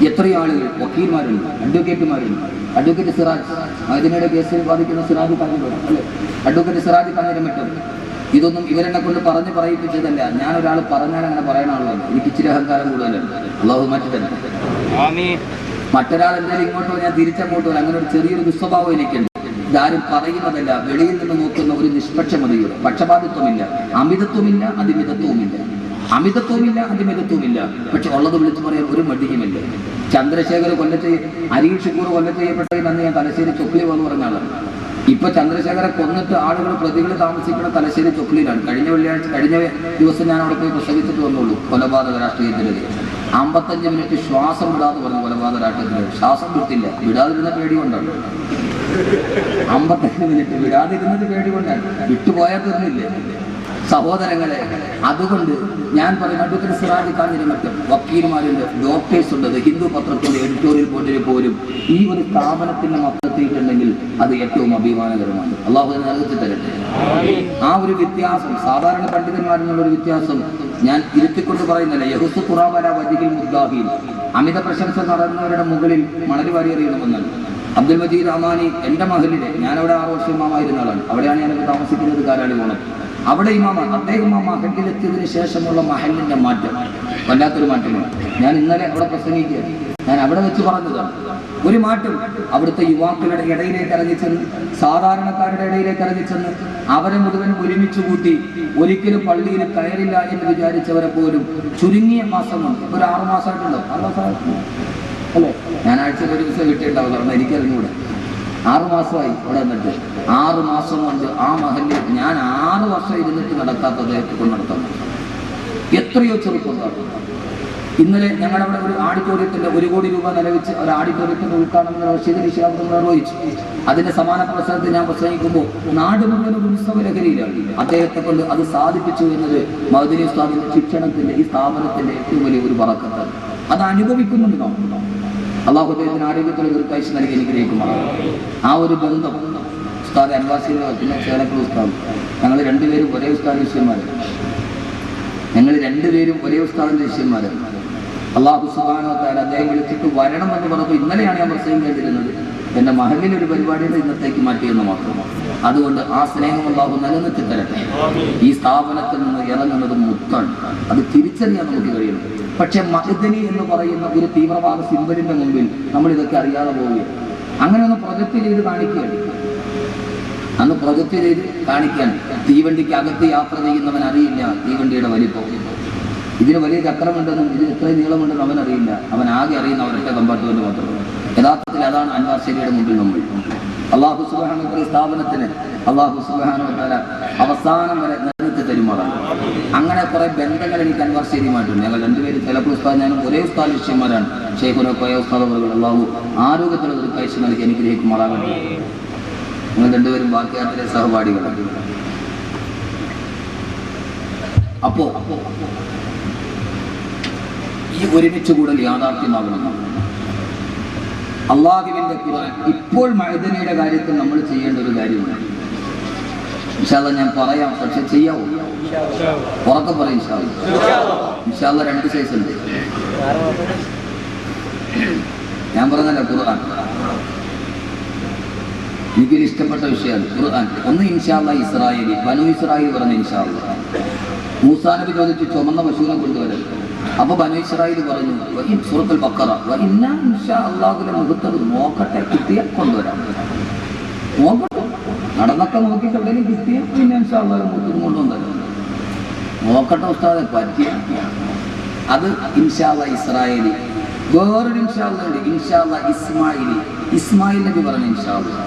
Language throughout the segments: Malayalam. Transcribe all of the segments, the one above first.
എത്രയോ ആളുകൾ വക്കീൽമാരുണ്ട്, അഡ്വക്കേറ്റുമാരുണ്ട്. അഡ്വക്കേറ്റ് സിറാജ്, മദീനയുടെ കേസിൽ ബാധിക്കുന്ന സിറാജ് കാഞ്ഞിരം അല്ലെ, അഡ്വക്കേറ്റ് സിറാജ് കാഞ്ഞിരം മറ്റും. ഇതൊന്നും ഇവരെന്നെ കൊണ്ട് പറഞ്ഞ് പറയിപ്പിച്ചതല്ല. ഞാനൊരാൾ പറഞ്ഞാൽ അങ്ങനെ പറയണ ആളുകൾ. എനിക്ക് ഇച്ചിരി അഹങ്കാരം കൂടുതലാണ്. അള്ളാഹു മാറ്റി തരണം. മറ്റൊരാൾ എന്തായാലും ഇങ്ങോട്ടോ ഞാൻ തിരിച്ചങ്ങോട്ടോ അങ്ങനെ ഒരു ചെറിയൊരു ദുസ്വഭാവം എനിക്കുണ്ട്. ഇതാരും പറയുന്നതല്ല, വെളിയിൽ നിന്ന് നോക്കുന്ന ഒരു നിഷ്പക്ഷമതയോട്. പക്ഷപാതിത്വമില്ല, അമിതത്വമില്ല, അതിമിതത്വവുമില്ല. അമിതത്വമില്ല, അതിമിതത്വമില്ല. പക്ഷെ ഉള്ളത് വിളിച്ചു പറയാൻ ഒരു മടിയുമില്ല. ചന്ദ്രശേഖർ കൊല്ലത്ത്, അരീഷ് ഷുക്കൂർ കൊല്ലത്ത് ചെയ്യപ്പെട്ടതിൽ അന്ന് ഞാൻ തലശ്ശേരി ചൊക്ലി വന്ന് പറഞ്ഞ ആളാണ്. ഇപ്പൊ ചന്ദ്രശേഖരെ കൊന്നിട്ട് ആളുകൾ, പ്രതികൾ താമസിക്കുന്ന തലശ്ശേരി ചൊക്ലിയിലാണ്. കഴിഞ്ഞ ദിവസം ഞാൻ അവിടെ പോയി പ്രസംഗിച്ചിട്ട് വന്നുള്ളൂ. കൊലപാതക രാഷ്ട്രീയത്തിനെതിരെ 55 മിനിറ്റ് ശ്വാസം വിടാതെ പറഞ്ഞു. കൊലപാതക രാഷ്ട്രീയത്തിനെതിരെ ശ്വാസം വിട്ടില്ല, വിടാതിരുന്ന പേടി കൊണ്ടാണ്. 55 മിനിറ്റ് വിടാതിരുന്നത് പേടി കൊണ്ടാണ്. വിട്ടുപോയാൽ തീർന്നില്ലേ സഹോദരങ്ങളെ? അതുകൊണ്ട് ഞാൻ പറയുന്ന അഡ്വക്കേറ്റ് സിറാജ് കാഞ്ഞിരം മറ്റും വക്കീൽമാരുണ്ട്, ഡോക്ടേഴ്സ് ഉണ്ട്. ഹിന്ദു പത്രത്തിന്റെ എഡിറ്റോറിയൽ ബോർഡിൽ പോലും ഈ ഒരു സ്ഥാപനത്തിന്റെ മൊത്തത്തിയിട്ടുണ്ടെങ്കിൽ അത് ഏറ്റവും അഭിമാനകരമാണ്. അള്ളാഹു നൽകി തരട്ടെ. ആ ഒരു വ്യത്യാസം, സാധാരണ പണ്ഡിതന്മാരെന്നുള്ളൊരു വ്യത്യാസം ഞാൻ ഇരുത്തിക്കൊണ്ട് പറയുന്നില്ല. യഹുസ് ഖുറാബല വജിഹിൽ മുദ്ദാഹിൽ, അമിത പ്രശംസ നടന്നവരുടെ മുകളിൽ മണൽ വാരി എറിയണമെന്നാണ്. അബ്ദുൽ മജീദ് അമാനി എൻ്റെ മഹലിലെ, ഞാനവിടെ 6 വർഷം ഇമാമായിരുന്ന ആളാണ്. അവിടെയാണ് ഞാനൊക്കെ താമസിക്കുന്നത്, കാരാളി പോണം. അവിടെ ഇമാമാണ്. അദ്ദേഹം ആ മഹലിലെത്തിയതിന് ശേഷമുള്ള മഹലിന്റെ മാറ്റം വല്ലാത്തൊരു മാറ്റമാണ്. ഞാൻ ഇന്നലെ അവിടെ പ്രസംഗിക്കുകയാണ്. ഞാൻ അവിടെ വെച്ച് പറഞ്ഞതാണ് ഒരു മാറ്റം. അവിടുത്തെ യുവാക്കളുടെ ഇടയിലേക്ക് ഇറങ്ങിച്ചെന്ന്, സാധാരണക്കാരുടെ ഇടയിലേക്ക് ഇറങ്ങിച്ചെന്ന് അവരെ മുഴുവൻ ഒരുമിച്ച് കൂട്ടി ഒരിക്കലും പള്ളിയിൽ കയറില്ല എന്ന് വിചാരിച്ചവരെ പോലും ചുരുങ്ങിയ മാസം കൊണ്ട്, ഒരു 6 മാസമായിട്ടുണ്ടോ, 6 മാസമായിട്ടുണ്ടോ അല്ലേ? ഞാൻ ആഴ്ചയിൽ ഒരു ദിവസം കിട്ടിയിട്ടുണ്ടാവും. കാരണം എനിക്കറിഞ്ഞൂടെ. 6 മാസമായി അവിടെ വന്നിട്ട്. 6 മാസം കൊണ്ട് ആ മഹലിൽ ഞാൻ 6 വർഷം ഇരുന്നിട്ട് നടക്കാത്തത് കൊണ്ട് നടത്തുന്നു. എത്രയോ ചെറുപ്പക്കാർ. ഇന്നലെ ഞങ്ങളുടെ ഒരു ഓഡിറ്റോറിയത്തിന്റെ 1 കോടി രൂപ നിലവിച്ച് ഒരു ഓഡിറ്റോറിയത്തിന്റെ ഉദ്ഘാടനം റഷീദ് നിശാബ്ദം നിർവഹിച്ചു. അതിന്റെ സമാന പ്രസംഗത്തിൽ ഞാൻ പ്രസംഗിക്കുമ്പോൾ നാട് മുഴുവൻ ഒരു ഉത്സവ ലഹരിയിലാണ്. അദ്ദേഹത്തെ കൊണ്ട് അത് സാധിപ്പിച്ചു എന്നത് മഅ്ദനി ഉസ്താദിന്റെ ശിക്ഷണത്തിന്റെ, ഈ സ്ഥാപനത്തിന്റെ ഏറ്റവും വലിയ ഒരു ബറക്കത്താണ്. അത് അനുഭവിക്കുന്നുണ്ട് നാം. അള്ളാഹു അദ്ദേഹത്തിന് ആരോഗ്യത്തിൽ ദീർഘായുസ്സ് നൽകി അനുഗ്രഹിക്കുമാറാണ്. ആ ഒരു ബന്ധം ഉസ്താദ് അൻവാസിയുടെ, പിന്നെ ചേലക്കൽ ഉസ്താദ്, ഞങ്ങൾ രണ്ടുപേരും ഒരേ ഉസ്താദിന്റെ ശിഷ്യന്മാരാണ്. ശിഷ്യന്മാരാണ്. അള്ളാഹു സുബ്ഹാനഹു വ തആല അദ്ദേഹം വിളിച്ചിട്ട് വരണം എന്ന് പറഞ്ഞപ്പോൾ ഇന്നലെയാണ് ഞാൻ പ്രസംഗിക്കേണ്ടിരുന്നത്. എൻ്റെ മഹലിൽ ഒരു പരിപാടിയുടെ ഇന്നത്തേക്ക് മാറ്റിയെന്ന് മാത്രമാണ്. അതുകൊണ്ട് ആ സ്നേഹം അള്ളാഹു നിലനിർത്തി തരട്ടെ. ഈ സ്ഥാപനത്തിൽ നിന്ന് ഇറങ്ങുന്നത് മുത്താണ്. അത് തിരിച്ചറിയാൻ നമുക്ക് കഴിയണം. പക്ഷെ മഅ്ദനി എന്ന് പറയുന്ന ഒരു തീവ്രവാദ സിംബലിന്റെ മുമ്പിൽ നമ്മൾ ഇതൊക്കെ അറിയാതെ പോവുകയാണ്. അങ്ങനെ ഒന്ന് പ്രൊജക്റ്റ് ചെയ്ത് കാണിക്കുകയാണ്. അന്ന് പ്രൊജക്റ്റ് ചെയ്ത് കാണിക്കാൻ തീവണ്ടിക്ക് അകത്ത് യാത്ര ചെയ്യുന്നവൻ അറിയില്ല തീവണ്ടിയുടെ വലിപ്പം. ഇതിന് വലിയ ചക്രമുണ്ടെന്നും ഇതിന് ഇത്രയും നീളമുണ്ടെന്നും അവൻ അറിയില്ല. അവൻ ആകെ അറിയുന്ന അവരുടെ കമ്പാർട്ട്മെന്റ് മാത്രമാണ്. യഥാർത്ഥത്തിൽ അതാണ് അൻവാർ ശരിയുടെ മുമ്പിൽ നമ്മൾ. അള്ളാഹു സുബ്ഹാനഹു വ തആല സ്ഥാപനത്തിന് അള്ളാഹു സുബ്ഹാനഹു വ തആല അവസാനം വരെ നിലനിർത്തി തരുമാറാണ്. അങ്ങനെ കുറെ ബന്ധങ്ങൾ എനിക്ക് അൻവാർ ശരിയുമായിട്ടുണ്ട്. ഞങ്ങൾ രണ്ടുപേരും ചിലപ്പോൾ ഉസ്താദ്, ഞാനും ഒരേ ഉസ്താദ് ശിഷ്യന്മാരാണ്. ഷെയ്ഖുന കോയ ഉസ്താദ് അവർ അള്ളാഹു ആരോഗ്യത്തിലുള്ള ഒരു കാഴ്ച നൽകി അനുഗ്രഹിക്കുമാറാകട്ടെ. നിങ്ങൾ രണ്ടുപേരും ബാക്കിയാത്തിലെ സഹപാഠികളാണ്. അപ്പോ ഈ ഒരുമിച്ച് കൂടൽ യാഥാർത്ഥ്യമാകണം. അള്ളാഹുവിന്റെ ഖുർആൻ ഇപ്പോൾ മഅ്ദനിയുടെ കാര്യത്തിൽ നമ്മൾ ചെയ്യേണ്ട ഒരു കാര്യമാണ്. ഇൻഷാ അല്ലാഹ് ഞാൻ പറയാം, പക്ഷെ ചെയ്യാവോ? ഉറക്കെ പറയും. ഇൻഷാ അല്ലാഹ് 2 സൈസ് ഉണ്ട്. ഞാൻ പറഞ്ഞല്ല, ഖുർആൻ എനിക്കൊരു ഇഷ്ടപ്പെട്ട വിഷയമാണ് ഖുർആൻ. ഒന്ന് ഇൻഷാ അല്ലാഹ് ഇസ്രായേലി, ബനു ഇസ്രായേൽ പറഞ്ഞ ഇൻഷാ അല്ലാഹ്. മൂസാ നബി ചോദിച്ചു ചുമന്ന പശുവിനെ കൊണ്ടുവരാൻ. അപ്പൊ ബനു ഇസ്രായേൽ പറഞ്ഞു സൂറത്തുൽ ബഖറ, ഇന്നാ ഇൻഷാ അല്ലാഹുവിന്റെ മുഖത്തത് നോക്കട്ടെ, കിട്ടിയ കൊണ്ടുവരാം. നോക്കട്ടെ, നടന്നൊക്കെ നോക്കിയിട്ട് എവിടെയും കിട്ടിയ പിന്നെ ഇൻഷാ അല്ലാഹുവിന്റെ മുഖത്ത് കൊണ്ടുവന്നല്ലോ. നോക്കട്ടെ ഉസ്താദെ, പറ്റിയ അത് ഇൻഷാ അല്ലാഹ് ഇസ്രായേലി. വേറൊരു ഇൻഷാ അല്ലാഹ് ഉണ്ട്, ഇൻഷാ അല്ലാഹ് ഇസ്മായിലി. ഇസ്മായിൽ നബി പറഞ്ഞു ഇൻഷാ അല്ലാഹ്.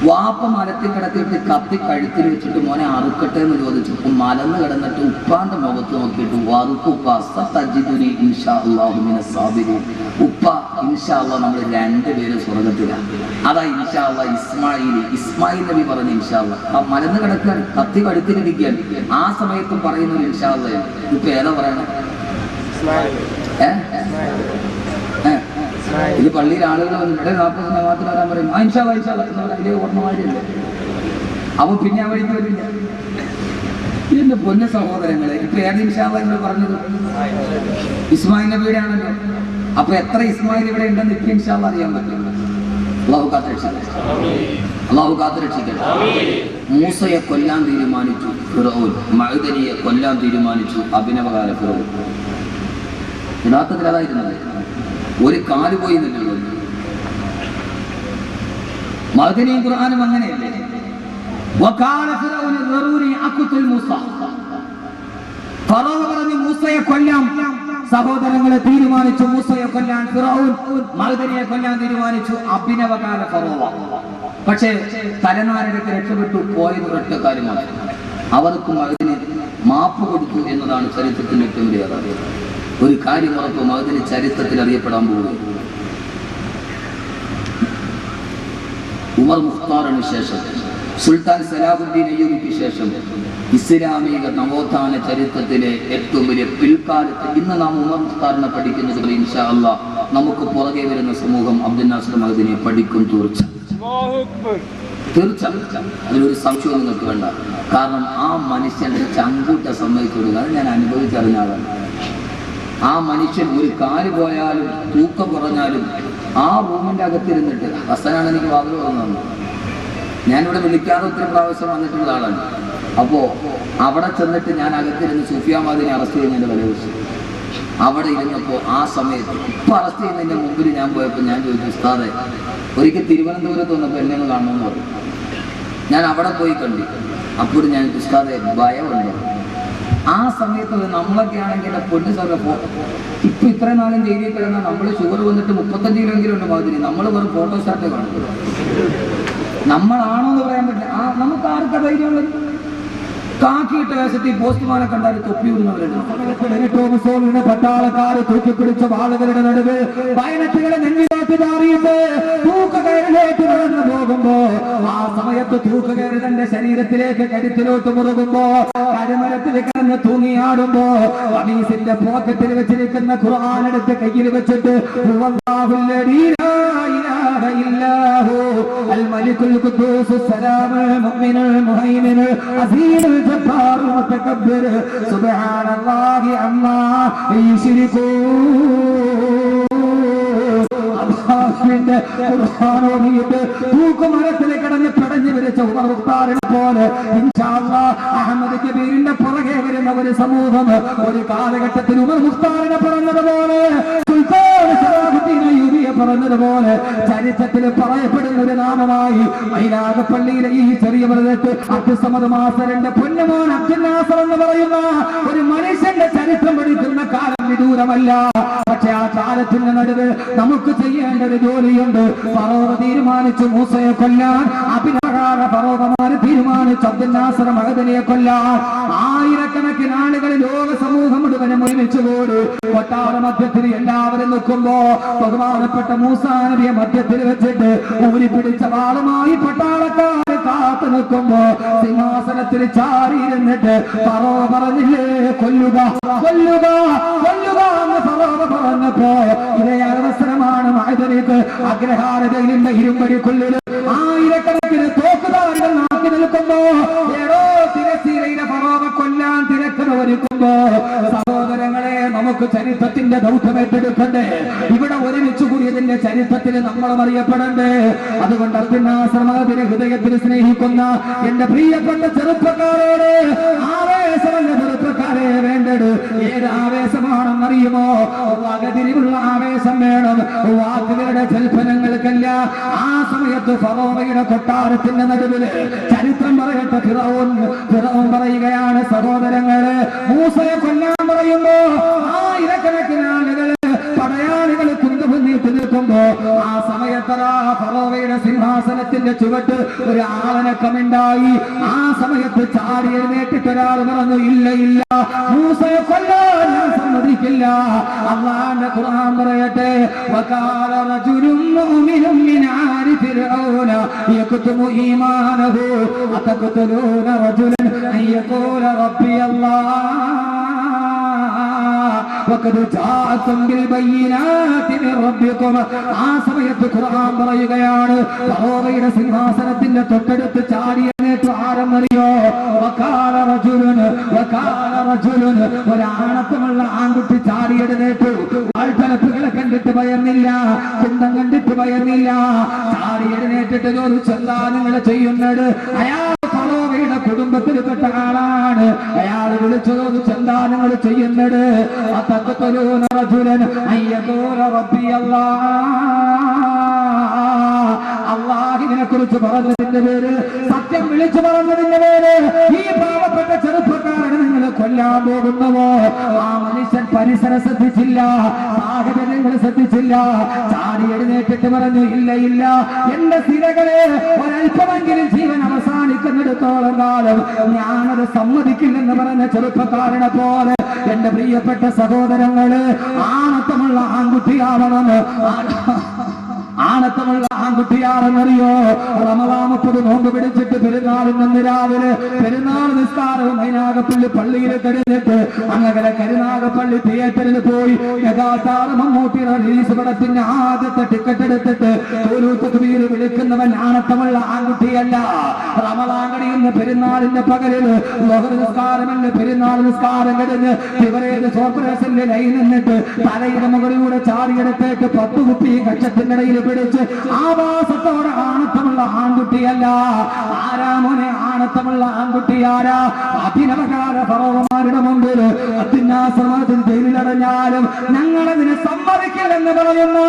വാപ്പ മരത്തിൽ കിടത്തിയിട്ട് കത്തി കഴുത്തിൽ വെച്ചിട്ട് മോനെ അറുക്കട്ടെ എന്ന് ചോദിച്ചപ്പോൾ മലന്ന് കിടന്നിട്ട് ഉപ്പാന്റെ മുഖത്ത് നോക്കിയിട്ട് വറുക്കുപ്പ സതജിദുനി ഇൻഷാ അല്ലാഹു മിനസ് സാബിരീൻ. ഉപ്പ ഇൻഷാ അല്ലാഹ് നമ്മൾ 2 പേരും സ്വർഗ്ഗത്തിലാണ്. അതാ ഇൻഷാ അല്ലാഹ് ഇസ്മായിലി. ഇസ്മായിൽ നബി പറഞ്ഞു ഇൻഷാ അല്ലാഹ്. ആ മലന്ന് കിടക്കാൻ കത്തി കഴുത്തിലിരിക്കാൻ ആ സമയത്തും പറയുന്ന ഇൻഷാ അല്ലാഹ്. ഇപ്പൊ ഏതാ പറയണേ? ഇത് പള്ളിയിൽ ആളുകൾ വന്നിട്ട് 40 മാത്രം വരാൻ പറയും. ഇൻഷാ അല്ലാഹ് അതിലെ ഓർമ്മമാരില്ല. അപ്പൊ പിന്നെ ആ വഴിക്ക് വരില്ല. ഇതിന്റെ പൊന്ന സഹോദരങ്ങളെ, ഇപ്പൊ ഏത് ഇൻഷാ അല്ലാഹ് നിങ്ങൾ പറഞ്ഞത്? ഇസ്മായിൽ നബിയുടെ ആണല്ലോ. അപ്പൊ എത്ര ഇസ്മായിൽ ഇവിടെ ഉണ്ടെന്ന് എനിക്ക് ഇൻഷാ അല്ലാഹ് അറിയാൻ പറ്റും. അള്ളാഹു കാത്തുരക്ഷിക്കട്ടെ. മൂസയെ കൊല്ലാൻ തീരുമാനിച്ചു ഫിറഔൻ, മഅദനിയെ കൊല്ലാൻ തീരുമാനിച്ചു അഭിനവകാല ഫിറഔൻ. യഥാർത്ഥത്തിൽ അതായിരുന്നത്. ഒരു കാല് പോയി നിന്നുള്ളൂ. മഅദനിയും ഖുർആനും അങ്ങനെയല്ലേ. വഖാല ഫിറഔൻ ദറൂനി അഖ്തുൽ മൂസ. ഫറഔൻ പറഞ്ഞു മൂസയെ കൊല്ലാം. സഹോദരങ്ങളെ തീരുമാനിച്ചു മൂസയെ കൊല്ലാൻ ഫിറഔൻ, മഅദനിയെ കൊല്ലാൻ തീരുമാനിച്ചു അഭിനവകാല ഫറോവ. പക്ഷേ തലനാരിടയ്ക്ക് രക്ഷപ്പെട്ടു പോയത് ഒരൊറ്റ കാര്യമാണ്. അവർക്ക് മഅദനി മാപ്പ് കൊടുത്തു എന്നതാണ് ചരിത്രത്തിന്റെ ഏറ്റവും വലിയ യാഥാർത്ഥ്യം. ഒരു കാര്യം ഉറപ്പ്, മഅദനി ചരിത്രത്തിൽ അറിയപ്പെടാൻ പോകുന്നു. ഉമർ മുഖ്താറിന് ശേഷം, സുൽത്താൻ സലാഹുദ്ദീൻ അയ്യൂബിക്ക് ശേഷം ഇസ്ലാമിക നവോത്ഥാന ചരിത്രത്തിലെ ഏറ്റവും വലിയ പിൽക്കാലത്ത് ഇന്ന് നാം ഉമർ മുഖ്താറിനെ പഠിക്കുന്നത് പോലെ ഇൻഷാ അല്ലാഹ് നമുക്ക് പുറകെ വരുന്ന സമൂഹം അബ്ദുൽ നാസർ മഅദനിയെ പഠിക്കും. തീർച്ചയായും അതിലൊരു സംശയവും നിങ്ങൾക്ക് വേണ്ട. കാരണം ആ മനുഷ്യന്റെ ചങ്കൂറ്റ സമ്മതിക്കുക ഞാൻ അനുഭവിച്ചറിഞ്ഞ ആളാണ്. ആ മനുഷ്യൻ ഒരു കാല് പോയാലും തൂക്കം കുറഞ്ഞാലും ആ റൂമിന്റെ അകത്തിരുന്നിട്ട്, ഹസനാണ് എനിക്ക് വാതിൽ തുറന്നു, ഞാനിവിടെ വിളിക്കാതെ ഒത്തിരി പ്രാവശ്യം വന്നിട്ടുള്ള ആളാണ്. അപ്പോ അവിടെ ചെന്നിട്ട് ഞാൻ അകത്തിരുന്ന് സുഫിയാ മഅദനി അറസ്റ്റ് ചെയ്യുന്നതിന്റെ തലേദിവസം അവിടെ ഇരുന്നപ്പോൾ ആ സമയത്ത് ഇപ്പൊ അറസ്റ്റ് ചെയ്യുന്നതിന്റെ മുമ്പിൽ ഞാൻ പോയപ്പോൾ ഞാൻ ചോദിച്ചു, ഉസ്താദെ ഒരിക്കൽ തിരുവനന്തപുരത്ത് വന്നപ്പോൾ എന്നെ ഒന്ന് കാണണമെന്ന് പറഞ്ഞു. ഞാൻ അവിടെ പോയി കണ്ടു. അപ്പോഴും ഞാൻ ഉസ്താദെ ഭയമുണ്ടോ? ആ സമയത്ത് നമ്മളൊക്കെ ആണെങ്കിൽ പൊന്നു സാറിന് ഇപ്പൊ ഇത്രയും നാളും ജയിലിൽ കിടന്നാൽ നമ്മൾ ഷുഗർ വന്നിട്ട് 35 കിലോയെങ്കിലും ഉണ്ട് മഅദനി. നമ്മൾ വെറും ഫോട്ടോസ്റ്റാറ്റ് കാണും. നമ്മളാണോ എന്ന് പറയാൻ പറ്റില്ല. നമുക്ക് ആർക്കാ ധൈര്യമുള്ളത്? കാക്കിയിട്ട വേഷത്തിൽ പോസ്റ്റ്മാനെ കണ്ടാൽ തൊപ്പിയിടുന്നവരുണ്ട്. പട്ടാളക്കാർ തൂക്കിപ്പിടിച്ച വാളുകളുടെ നടുവ് വയനറ്റുകളെ നെഞ്ചിലേക്ക് മാറിയിട്ട് തൂക്കുകയറിലേക്ക് നടന്നു പോകുമ്പോ ആ സമയത്ത് തൂക്കുകയറി തന്റെ ശരീരത്തിലേക്ക് കരുത്തിലോട്ട് മുറുകുമ്പോ കരുമരത്തിൽ കിടന്ന് തൂങ്ങിയാടുമ്പോ ഹദീസിന്റെ പോക്കറ്റിൽ വെച്ചിരിക്കുന്ന ഖുർആൻ എടുത്ത് കയ്യിൽ വെച്ചിട്ട് الملك القدوس السلام المؤمن المهيمن العزيز الجبار المتكبر سبحان الله عما يشركون. തൂക്കുമരത്തിലെ കിടന്ന് പിടഞ്ഞു വിരിച്ച ഉമർ മുഖ്താറിനെ പോലെ ഇൻഷാ അല്ലാഹ് അഹമ്മദ് കബീറിന്റെ പുറകെ വരുന്ന ഒരു സമൂഹം ഒരു കാലഘട്ടത്തിൽ ഉമർ മുഖ്താറിനെ പറഞ്ഞതുപോലെ, സുൽത്താൻ സലാഹുദ്ദീൻ അയ്യൂബിയെ പറഞ്ഞതുപോലെ ചരിത്രത്തിൽ പറയപ്പെടുന്ന ഒരു നാമമായി മൈലാകപ്പള്ളിയിലെ ഈ ചെറിയ പ്രദേശത്ത് അബ്ദുസ്സമദ് മാസ്റ്ററിന്റെ പൊന്നുമോൻ അബ്ദുൽ നാസർ എന്ന് പറയുന്ന ഒരു മനുഷ്യന്റെ ചരിത്രം പഠിക്കുന്ന കാലം വിദൂരമല്ല. പക്ഷെ ആ കാലത്തിന്റെ നടുവ് നമുക്ക് ചെയ്യേണ്ട ഒരു ജോലിയുണ്ട്. ഫറോവ തീരുമാനിച്ചു മൂസയെ കൊല്ലാൻ, അഭിനവകാല ഫറോവമാര് തീരുമാനിച്ചു അബ്ദുൽ നാസർ മഅദനിയെ കൊല്ലാൻ. ആയിരക്കണക്കിന് ആളുകൾ ലോക സമൂഹം മുഴുവനും ഒരുമിച്ചുകൂടി കൊട്ടാര മധ്യത്തിൽ എല്ലാവരും നിൽക്കുമ്പോ ബഹുമാനപ്പെട്ട മൂസാ നബിയെ മധ്യത്തിൽ വെച്ചിട്ട് ഊരി പിടിച്ച വാളുമായി പട്ടാളക്കാർ കാത്തു നിൽക്കുമ്പോ സിംഹാസനത്തിൽ ചാരിയിരുന്നിട്ട് ഫറോവ പറഞ്ഞില്ലേ കൊല്ലുക കൊല്ലുക കൊല്ലുക എന്ന് ഫറോവ പറഞ്ഞപ്പോ ഇതേ അവസരമാണ് മഅദനിക്ക് അഗ്രഹാരതയിലെ ഇരുമ്പടി കൊല്ലുക ആയിരക്കണക്കിന് തോക്കുധാരികൾ നാക്കി നിൽക്കുമ്പോ ഏതോ തിരശ്ശീലയിലെ ഫറോവ കൊല്ലാൻ തിരക്കുന്നവരിക്കുമ്പോ സഹോദരങ്ങളെ നമുക്ക് ചരിത്രത്തിന്റെ ദൗത്യം ഏറ്റെടുക്കണ്ടേ? ഇവിടെ ഒരുമിച്ച് കൂടിയതിന്റെ ചരിത്രത്തിൽ നമ്മളും അറിയപ്പെടണ്ടേ? അതുകൊണ്ട് അബ്ദുൽ നാസർ മഅദനി ഹൃദയത്തിൽ സ്നേഹിക്കുന്ന എന്റെ പ്രിയപ്പെട്ട ചെറുപ്പക്കാരോട് ആവേശമല്ല ചെറുപ്പക്കാരെ വേണ്ടത്. ഏത് ആവേശമാണെന്നറിയുമോ? വകതിരിവുള്ള ആവേശം വേണം, വാക്കുകളുടെ ജൽപ്പനങ്ങൾക്കല്ല. ആ സമയത്ത് ഫറോവയുടെ കൊട്ടാരത്തിന്റെ നടുവില് ചരിത്രം പറയട്ടെ, ഫിറഔൻ പറയുകയാണ്, സഹോദരങ്ങളെ മൂസയെ കൊല്ലാൻ പറയുമ്പോ ആയിരക്കണക്കിന് ആളുകള് പടയാളികൾ കുന്തുമുന്നിട്ട് നിൽക്കുമ്പോ ആ സമയത്തറാ ഫറോവയുടെ സിംഹാസനത്തിന്റെ ചുവട്ട് ഒരു ആളനക്കമുണ്ടായി. ആ സമയത്ത് ചാടി എഴുന്നേറ്റിട്ട് ഒരാൾ പറഞ്ഞു, ഇല്ല ഇല്ല, മൂസയെ കൊല്ലാൻ ഞാൻ സമ്മതിക്കില്ല. അല്ലാഹുവിന്റെ ഖുർആൻ പറയട്ടെ, വഖാല റജുലുൻ മുഅ്മിനുൻ മിൻ ആലി ഫിർഔന യക്തുമു ഈമാനഹു അതഖ്തുലൂന റജുലൻ അൻ യഖൂല റബ്ബി അല്ലാഹ് വഖദ് ജാഅതും ബിൽ ബയ്യിനാതി മിൻ റബ്ബികും. ആ സമയത്ത് ഖുർആൻ പറയുകയാണ്, ഫറോവയുടെ സിംഹാസനത്തിന്റെ തൊട്ടടുത്ത് ചാടി എഴുന്നേറ്റ് ആരെന്നറിയോ? ഒരാണത്തമുള്ള ആൺകുട്ടി ചാടി എഴുന്നേറ്റു. ആൾത്തലപ്പുകളെ കണ്ടിട്ട് ഭയന്നില്ല, കുന്തം കണ്ടിട്ട് ഭയന്നില്ല. ചാടി എഴുന്നേറ്റിട്ട് ചോദിച്ചു, എന്താ നിങ്ങൾ ചെയ്യുന്നത്? അയാൾ ഫറോവയുടെ കുടുംബത്തിൽപ്പെട്ട ആളാണ്. അയാൾ വിളിച്ചു ചോദിച്ചു, എന്താ നിങ്ങൾ ചെയ്യുന്നത്? അള്ളാഹുവിനെ കുറിച്ച് പറഞ്ഞതിന്റെ പേര്, സത്യം വിളിച്ചു പറഞ്ഞതിന്റെ പേര് ഈ പാവപ്പെട്ട ചെറുപ്പക്കാരനെ നിങ്ങൾ കൊല്ലാൻ പോകുന്നുവോ? ആ മനുഷ്യൻ പരിസരം ശ്രദ്ധിച്ചില്ല, സാഹചര്യങ്ങൾ ശ്രദ്ധിച്ചില്ല. ചാടി എഴുന്നേറ്റിട്ട് പറഞ്ഞു, ഇല്ല ഇല്ല, എന്റെ സ്ഥിരകളെ ഒരൽപ്പമെങ്കിലും ജീവൻ അവസാനിക്കുന്നിടത്തോളം കാലം ഞാനത് സമ്മതിക്കില്ലെന്ന് പറഞ്ഞ ചെറുപ്പക്കാരനെ പോലെ എന്റെ പ്രിയപ്പെട്ട സഹോദരങ്ങള്, ആണത്തമുള്ള ആൺകുട്ടിയാവണമെന്ന് ആണത്തമുള്ള ആൺകുട്ടിയാണെന്നറിയോ? റമദാൻ 30 നോമ്പ് പിടിച്ചിട്ട് പെരുന്നാളിന് രാവിലെ പെരുന്നാൾ നിസ്കാരവും മൈനാഗപ്പള്ളി പള്ളിയിൽ കഴിഞ്ഞിട്ട് അങ്ങനെ കരുനാഗപ്പള്ളി തിയേറ്ററിൽ പോയി യഥാർത്ഥ മമ്മൂട്ടിയുടെ റിലീസ് പടത്തിന്റെ ആദ്യത്തെ ടിക്കറ്റ് എടുത്തിട്ട് തക്ബീർ വിളിക്കുന്നവൻ ആണത്തമുള്ള ആൺകുട്ടിയല്ല. റമദാൻ കഴിയുന്ന പെരുന്നാളിന്റെ പകലിൽ ളുഹർ നിസ്കാരമല്ല, പെരുന്നാൾ നിസ്കാരം കഴിഞ്ഞ് ഇവരേത് കോർപ്പറേഷനിൽ ലൈൻ നിന്നിട്ട് തലയുടെ മുകളിലൂടെ ചാടിയെടുത്തേക്ക് 10 കുപ്പി കക്ഷത്തിന്റെ ഇടയിൽ പിടിച്ച് ആവാസത്തോടെ ആണത്തമുള്ള ആൺകുട്ടിയല്ല. ആരാ മോനെ ആണത്തമുള്ള ആൺകുട്ടിയാരാ? അഭിനവകാല ഫറോവമാരുടെ മുമ്പിൽ അത്യുന്നാശ്രമത്തിൽ ജയിലിലടഞ്ഞാലും ഞങ്ങളതിനെ സമ്മതിക്കില്ലെന്ന് പറയുന്ന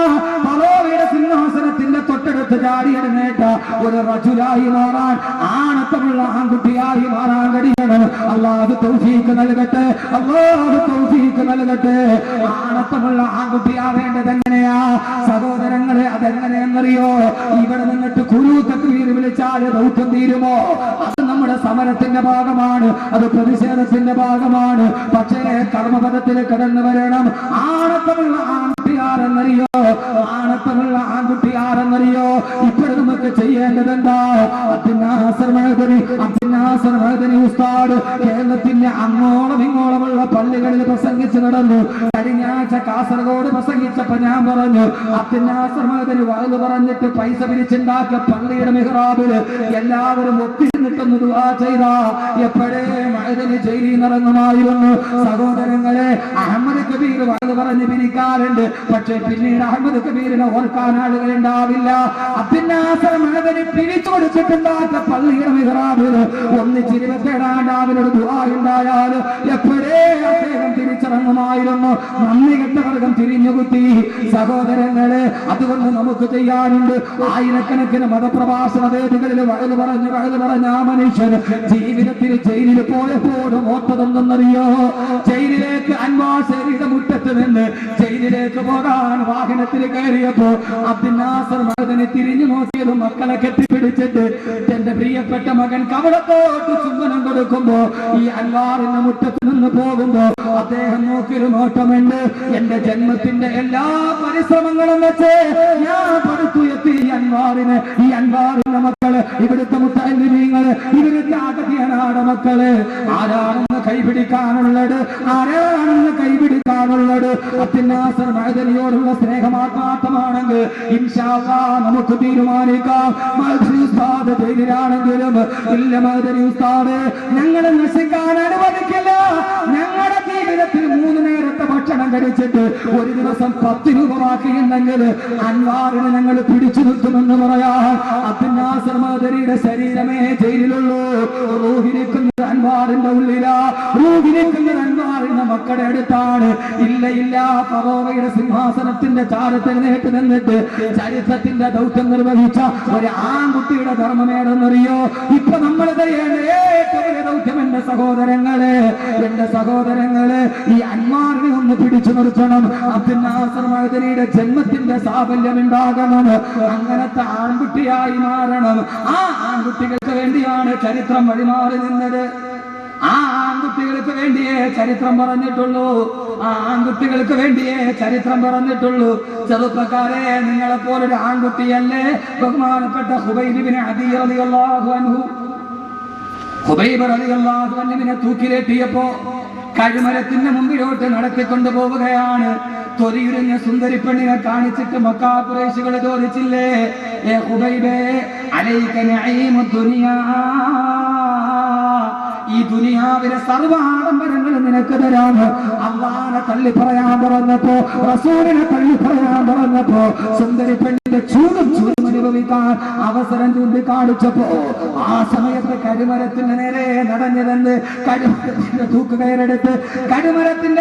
ഫറോവയുടെ സിംഹാസനത്തിന്റെ തൊട്ടടുത്ത് ചാടിയെടുന്നേറ്റ ഒരു റജുലായി മാറാൻ, ആണത്തമുള്ള ആൺകുട്ടിയായി മാറാൻ കഴിയണം. അല്ലാഹു തൗഫീഖ് നൽകട്ടെ, അല്ലാഹു തൗഫീഖ് നൽകട്ടെ. ആണത്തമുള്ള ആൺകുട്ടിയാവേണ്ടത് എങ്ങനെയാ സഹോദരങ്ങളെ? അതെങ്ങനെയെന്നറിയോ? ഇവിടെ നിന്നിട്ട് കുരു തക്ബീർ വിളിച്ചാൽ ദൗത്യം തീരുമോ? അത് നമ്മുടെ സമരത്തിന്റെ ഭാഗമാണ്, അത് പ്രതിഷേധത്തിന്റെ ഭാഗമാണ്. പക്ഷേ കർമ്മപദത്തിൽ കടന്നു വരണം. ആണത്തമുള്ള ആൺകുട്ടിയാരെന്നറിയോ? ആണത്തമുള്ള ആൺകുട്ടിയാരെന്നറിയോ? ഇപ്പോൾ നമുക്ക് ചെയ്യേണ്ടത് എന്താ? അബ്ദുന്നാസർ മഅദനി ഉസ്താദ് കേരളത്തിന്റെ അങ്ങോളം ഇങ്ങോളമുള്ള പള്ളികളിൽ പ്രസംഗിച്ച് നടന്നു. കഴിഞ്ഞ ആഴ്ച കാസർഗോഡ് പ്രസംഗിച്ചപ്പോ ഞാൻ പറഞ്ഞു, അബ്ദുന്നാസർ മഅദനി വഅദ് പറഞ്ഞിട്ട് പൈസ പിരിച്ചുണ്ടാക്കിയ പള്ളിയുടെ മിഹ്റാബില് എല്ലാവരും ഒത്തിരുന്നിട്ടൊന്ന് ദുആ ചെയ്താ എപ്പോഴേ മഅദനി ജയിലിൽ ഇറങ്ങുമായിരുന്നു. സഹോദരങ്ങളെ, അഹമ്മദ് കബീർ വഅദ് പറഞ്ഞ് പിരിക്കാറുണ്ട്, പക്ഷെ പിന്നീട് അഹമ്മദ് കബീറിനെ ഓർക്കാൻ ആളുകൾ ഉണ്ടാവില്ല. അബ്ദുന്നാസർ മഅദനി പിരിച്ചു കൊടുത്തിട്ടുണ്ടാക്കിയ പള്ളിയുടെ മിഹ്റാബില് ഒന്നിച്ചിരുപത്തേഴാണ്ടാവിനോട് ദുആ ഉണ്ടായാൽ എപ്പോഴേ അദ്ദേഹം തിരിച്ചിറങ്ങുമായിരുന്നു. നന്ദി കെട്ടവർഗം തിരിഞ്ഞുകുത്തി. സഹോദരങ്ങളെ, അതുകൊണ്ട് നമുക്ക് ചെയ്യാനുണ്ട്. ആയിരക്കണക്കിന് മതപ്രഭാഷണ വേദികളിൽ വഴുതു പറഞ്ഞ ആ മനുഷ്യൻ ജീവിതത്തിൽ ജയിലിൽ പോയപ്പോഴും ഓർത്തതെന്നറിയോ? ജയിലിലേക്ക് അൻവാശേരിയുടെ മുറ്റത്ത് നിന്ന് ജയിലിലേക്ക് പോകാൻ വാഹനത്തിൽ കയറിയപ്പോ അബ്ദുന്നാസർ മഅദനി തിരിഞ്ഞു നോക്കിയത് മക്കളെ കെട്ടിപ്പിടിച്ചിട്ട് എന്റെ പ്രിയപ്പെട്ട മകൻ കവളത്തോട്ട് ചുംബനം കൊടുക്കുമ്പോ ഈ അൻവാറിന്റെ മുറ്റത്ത് നിന്ന് പോകുമ്പോ അദ്ദേഹം നോക്കിയൊരു നോട്ടമുണ്ട്. എന്റെ ജന്മത്തിന്റെ എല്ലാ പരിശ്രമങ്ങളും വെച്ച് ഞാൻ പടുത്തുയർത്തി ഈ അൻവാറിന്റെ മക്കള്, ഇവിടുത്തെ മുത്തഅല്ലിമീങ്ങള്, ഇവിടുത്തെ അഗതിയനാട് മക്കള് ആരാണെന്ന് കൈപിടിക്കാനുള്ളത്? ആരാണെന്ന് കൈപിടിക്കാനുള്ളത്? അബ്ദുന്നാസർ മഅദനിയോടുള്ള സ്നേഹം ആത്മാർത്ഥമാണെങ്കിൽ ഇൻഷാ അല്ലാഹ് നമുക്ക് തീരുമാനിക്കാം. മഅദനി ഉസ്താദ് ജയിലിലാണെങ്കിലും ഇല്ല, മഅദനി ഉസ്താദ് ഞങ്ങളെ നശിക്കാൻ അനുവദിക്കില്ല. ഞങ്ങളുടെ ജീവിതത്തിൽ 3 നേരത്തെ ഭക്ഷണം കഴിച്ചിട്ട് ഒരു ദിവസം 10 രൂപ ബാക്കിയുണ്ടെങ്കിൽ അൻവാറിനെ ഞങ്ങൾ പിടിച്ചു നിർത്തുമെന്ന് പറയാൻ അബ്ദുന്നാസർ മഅദനിയുടെ ശരീരമേ ജയിലിലുള്ളൂ. റൂഹിരിക്കുന്നത് അൻവാറിന്റെ ഉള്ളിലാ, റൂഹിരിക്കുന്നത് അൻവാറിന്റെ മക്കളുടെ അടുത്താണ്. ഇല്ല ഇല്ല, ഫറോവയുടെ സിംഹാസനത്തിന്റെ ചാരത്തിൽ നേട്ട് നിന്നിട്ട് ചരിത്രത്തിന്റെ ദൗത്യം നിർവഹിച്ച ഒരു ആൺകുട്ടിയുടെ ധർമ്മമേടെന്നറിയോ? ഇപ്പൊ നമ്മൾ ചെയ്യേണ്ട ഏറ്റവും വലിയ ദൗത്യം എന്റെ സഹോദരങ്ങളെ, ഈ അൻവാറിനെ ഒന്ന് പിടിച്ചു നിർത്തണം. അബ്ദുന്നാസർ മഅദനിയുടെ ജന്മത്തിന്റെ സാഫല്യം ഉണ്ടാകണം. അങ്ങനത്തെ ആൺകുട്ടിയായി മാറണം. ആ ആൺകുട്ടികൾക്ക് വേണ്ടിയാണ് ചരിത്രം വഴിമാറി നിന്നത്. ആ ആൺകുട്ടികൾക്ക് വേണ്ടിയേ ചരിത്രം പറഞ്ഞിട്ടുള്ളൂ. ആ ആൺകുട്ടികൾക്ക് വേണ്ടിയേ ചരിത്രം പറഞ്ഞിട്ടുള്ളൂ. ചെറുപ്പക്കാരെ, നിങ്ങളെപ്പോലൊരു ആൺകുട്ടിയല്ലേ ബഹുമാനപ്പെട്ട ഖുബൈബ് ഇബ്നു അദി റളിയല്ലാഹു അൻഹു. ഖുബൈബ് റളിയല്ലാഹു അൻഹുവിനെ തൂക്കിലേറ്റിയപ്പോ കഴിമരത്തിന്റെ മുമ്പിലോട്ട് നടത്തിക്കൊണ്ടു പോവുകയാണ്. തൊലിയുരിഞ്ഞ സുന്ദരി പെണ്ണിനെ കാണിച്ചിട്ട് മക്കാ ഖുറൈശികൾ ചോദിച്ചില്ലേ, ഏ ഖുബൈബേ അലൈക നഈമു ദുനിയാ, ഈ ദുനിയാവിലെ സർവ്വ ആഡംബരങ്ങളും നിനക്ക് തരാണ്. അള്ളാനെ തള്ളി പറയാൻ പറഞ്ഞപ്പോ, റസൂലിനെ തള്ളി പറയാൻ പറഞ്ഞപ്പോ, സുന്ദരി പെണ്ണിന്റെ ചൂടും അനുഭവിക്കാൻ അവസരം ചൂണ്ടിക്കാണിച്ചപ്പോ, ആ സമയത്ത് കരുമരത്തിന്റെ നേരെ നടഞ്ഞതെന്ന് കരുമരത്തിന്റെ തൂക്കുകയറെടുത്ത് കരുമരത്തിന്റെ